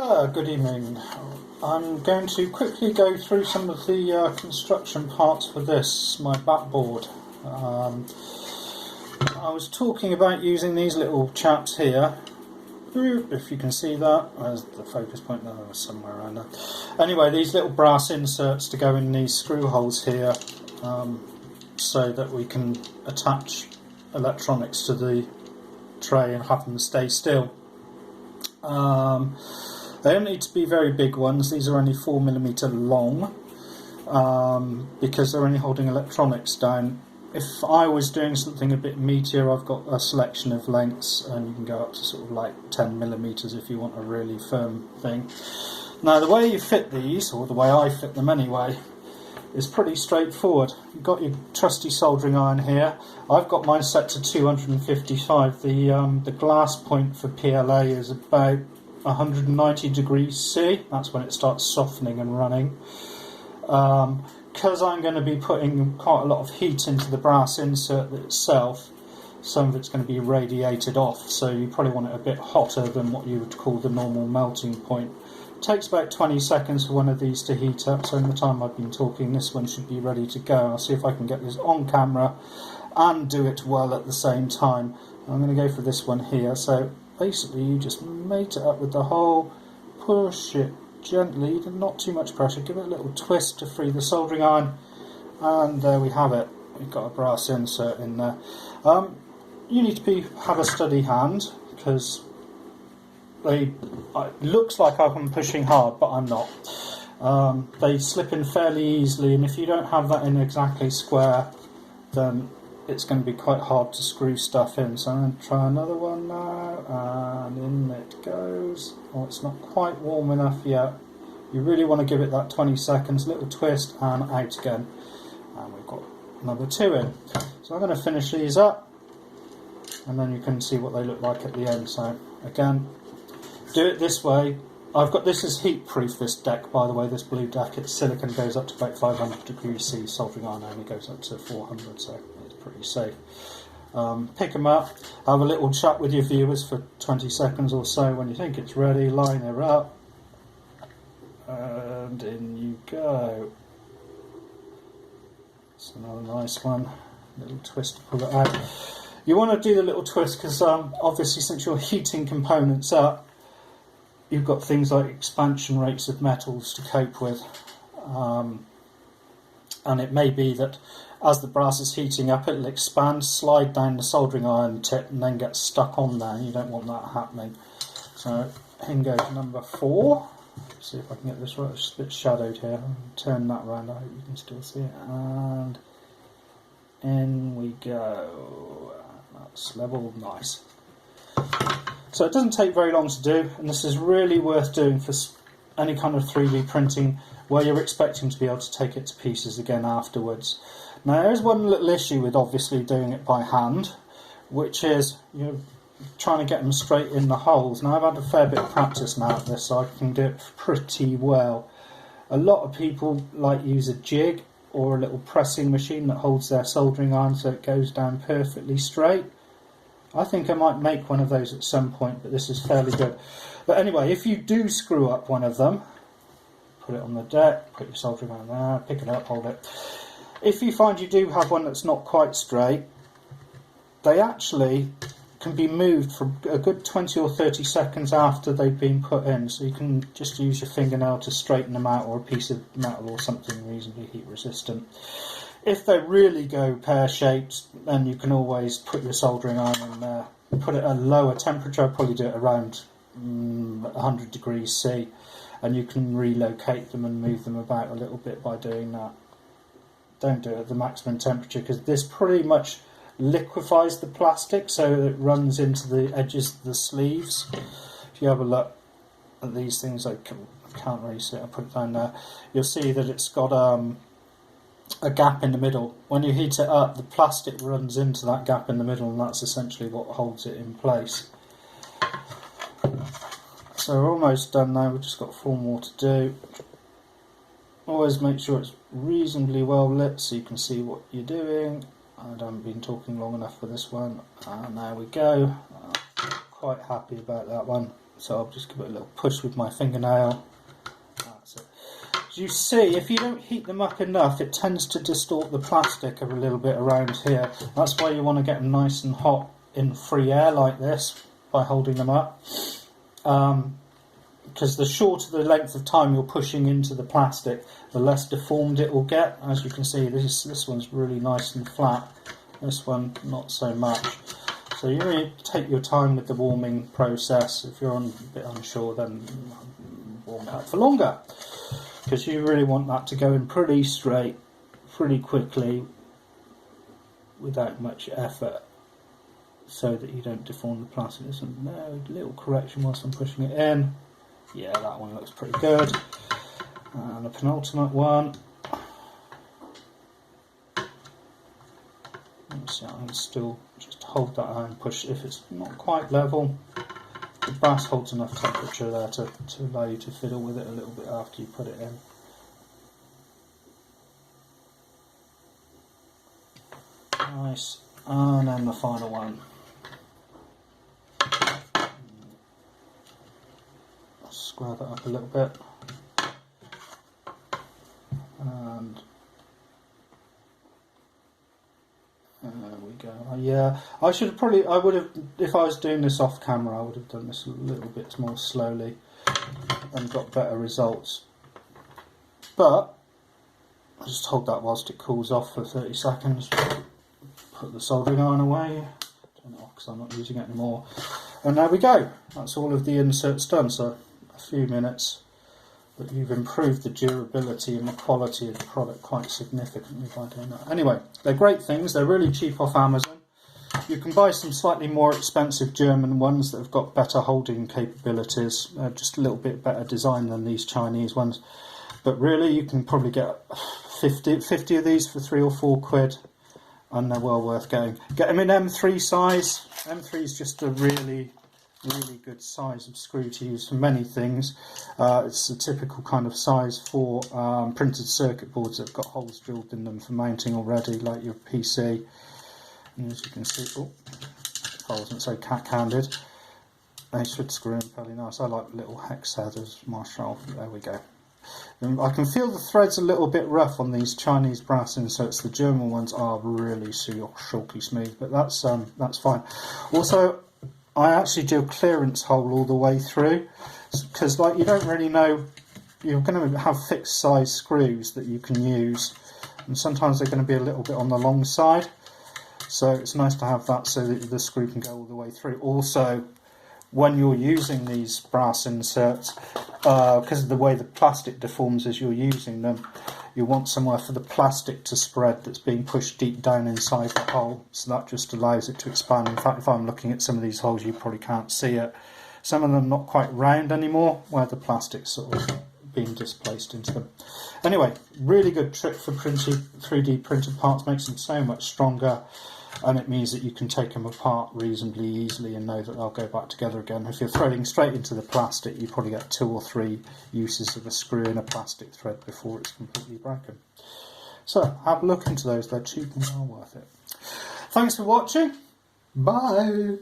Good evening. I'm going to quickly go through some of the construction parts for this, my backboard. I was talking about using these little chaps here. If you can see that, there's the focus point there, somewhere around there. Anyway, these little brass inserts to go in these screw holes here, so that we can attach electronics to the tray and have them stay still. They don't need to be very big ones. These are only 4mm long, because they're only holding electronics down. If I was doing something a bit meatier, I've got a selection of lengths, and you can go up to sort of like 10mm if you want a really firm thing. Now the way you fit these, or the way I fit them anyway, is pretty straightforward. You've got your trusty soldering iron here. I've got mine set to 255. The glass point for PLA is about 190 degrees C. That's when it starts softening and running. Because I'm going to be putting quite a lot of heat into the brass insert itself, some of it's going to be radiated off, so you probably want it a bit hotter than what you would call the normal melting point. It takes about 20 seconds for one of these to heat up, so in the time I've been talking, this one should be ready to go. I'll see if I can get this on camera and do it well at the same time. I'm going to go for this one here. So basically you just mate it up with the hole, push it gently, not too much pressure, give it a little twist to free the soldering iron, and there we have it. We've got a brass insert in there. You need to have a steady hand, because it looks like I'm pushing hard, but I'm not. They slip in fairly easily, and if you don't have that in exactly square, then it's going to be quite hard to screw stuff in. So I'm going to try another one now, and in it goes. Oh, it's not quite warm enough yet. You really want to give it that 20 seconds, little twist, and out again. And we've got another two in. So I'm going to finish these up, and then you can see what they look like at the end. So again, do it this way. This is heat proof, this deck, by the way, this blue deck. It's silicon, goes up to about 500 degrees C, soldering iron only goes up to 400, so it's pretty safe. Pick them up, have a little chat with your viewers for 20 seconds or so. When you think it's ready, line her up, and in you go. It's another nice one, little twist to pull it out. You want to do the little twist because obviously since you're heating components up, you've got things like expansion rates of metals to cope with, and it may be that as the brass is heating up, it'll expand, slide down the soldering iron tip, and then get stuck on there. You don't want that happening. So in goes number 4. See if I can get this right. It's a bit shadowed here. I'll turn that round. I hope you can still see it. And in we go. That's level, nice. So it doesn't take very long to do, and this is really worth doing for any kind of 3D printing where you're expecting to be able to take it to pieces again afterwards. Now there's one little issue with obviously doing it by hand, which is you're trying to get them straight in the holes. Now I've had a fair bit of practice now at this, so I can do it pretty well. A lot of people use a jig or a little pressing machine that holds their soldering iron so it goes down perfectly straight. I think I might make one of those at some point, but this is fairly good. But anyway, if you do screw up one of them, put it on the deck, put your soldering iron there, pick it up, hold it. If you find you do have one that's not quite straight, they actually can be moved for a good 20 or 30 seconds after they've been put in. So you can just use your fingernail to straighten them out, or a piece of metal or something reasonably heat resistant. If they really go pear-shaped, then you can always put your soldering iron in there. Put it at a lower temperature, I'd probably do it around 100 degrees C, and you can relocate them and move them about a little bit by doing that. Don't do it at the maximum temperature, because this pretty much liquefies the plastic, so it runs into the edges of the sleeves. If you have a look at these things, I can't really see it, I'll put it down there. You'll see that it's got a gap in the middle. When you heat it up, the plastic runs into that gap in the middle, and that's essentially what holds it in place. So we're almost done now, we've just got 4 more to do. Always make sure it's reasonably well lit so you can see what you're doing. I haven't been talking long enough for this one, and there we go. Quite happy about that one. So I'll just give it a little push with my fingernail. That's it. As you see, if you don't heat them up enough, it tends to distort the plastic a little bit around here. That's why you want to get them nice and hot in free air like this by holding them up. Because the shorter the length of time you're pushing into the plastic, the less deformed it will get. As you can see, this one's really nice and flat. This one, not so much. So you really take your time with the warming process. If you're a bit unsure, then warm it up for longer. Because you really want that to go in pretty straight, pretty quickly, without much effort, so that you don't deform the plastic. There's a little correction whilst I'm pushing it in. Yeah, that one looks pretty good. And the penultimate one. So I can still just hold that and push. If it's not quite level, the brass holds enough temperature there to allow you to fiddle with it a little bit after you put it in. Nice. And then the final one. Square that up a little bit. And there we go. Yeah, I would have, if I was doing this off camera, I would have done this a little bit more slowly and got better results. But I just hold that whilst it cools off for 30 seconds. Put the soldering iron away. Turn it off because I'm not using it anymore. And there we go. That's all of the inserts done. So a few minutes. But you've improved the durability and the quality of the product quite significantly by doing that. Anyway, they're great things. They're really cheap off Amazon. You can buy some slightly more expensive German ones that have got better holding capabilities, just a little bit better design than these Chinese ones. But really, you can probably get 50 of these for £3 or £4, and they're well worth getting. Get them in M3 size. M3 is just a really good size of screw to use for many things. It's a typical kind of size for printed circuit boards that have got holes drilled in them for mounting already, like your PC. And as you can see, if I wasn't so cack-handed, they should screw in fairly nice. I like little hex headers, Marshall. There we go. And I can feel the threads a little bit rough on these Chinese brass inserts. The German ones are really silky smooth, but that's fine. Also, I actually do a clearance hole all the way through, because like you don't really know, you're going to have fixed size screws that you can use, and sometimes they're going to be a little bit on the long side, so it's nice to have that so that the screw can go all the way through. Also, when you're using these brass inserts, because of the way the plastic deforms as you're using them, you want somewhere for the plastic to spread that's being pushed deep down inside the hole, so that just allows it to expand. In fact, if I'm looking at some of these holes, you probably can't see it. Some of them not quite round anymore, where the plastic's sort of being displaced into them. Anyway, really good trick for 3D printed parts, makes them so much stronger, and it means that you can take them apart reasonably easily and know that they'll go back together again. If you're threading straight into the plastic, you probably get 2 or 3 uses of a screw in a plastic thread before it's completely broken. So have a look into those, they're cheap and well worth it. Thanks for watching. Bye.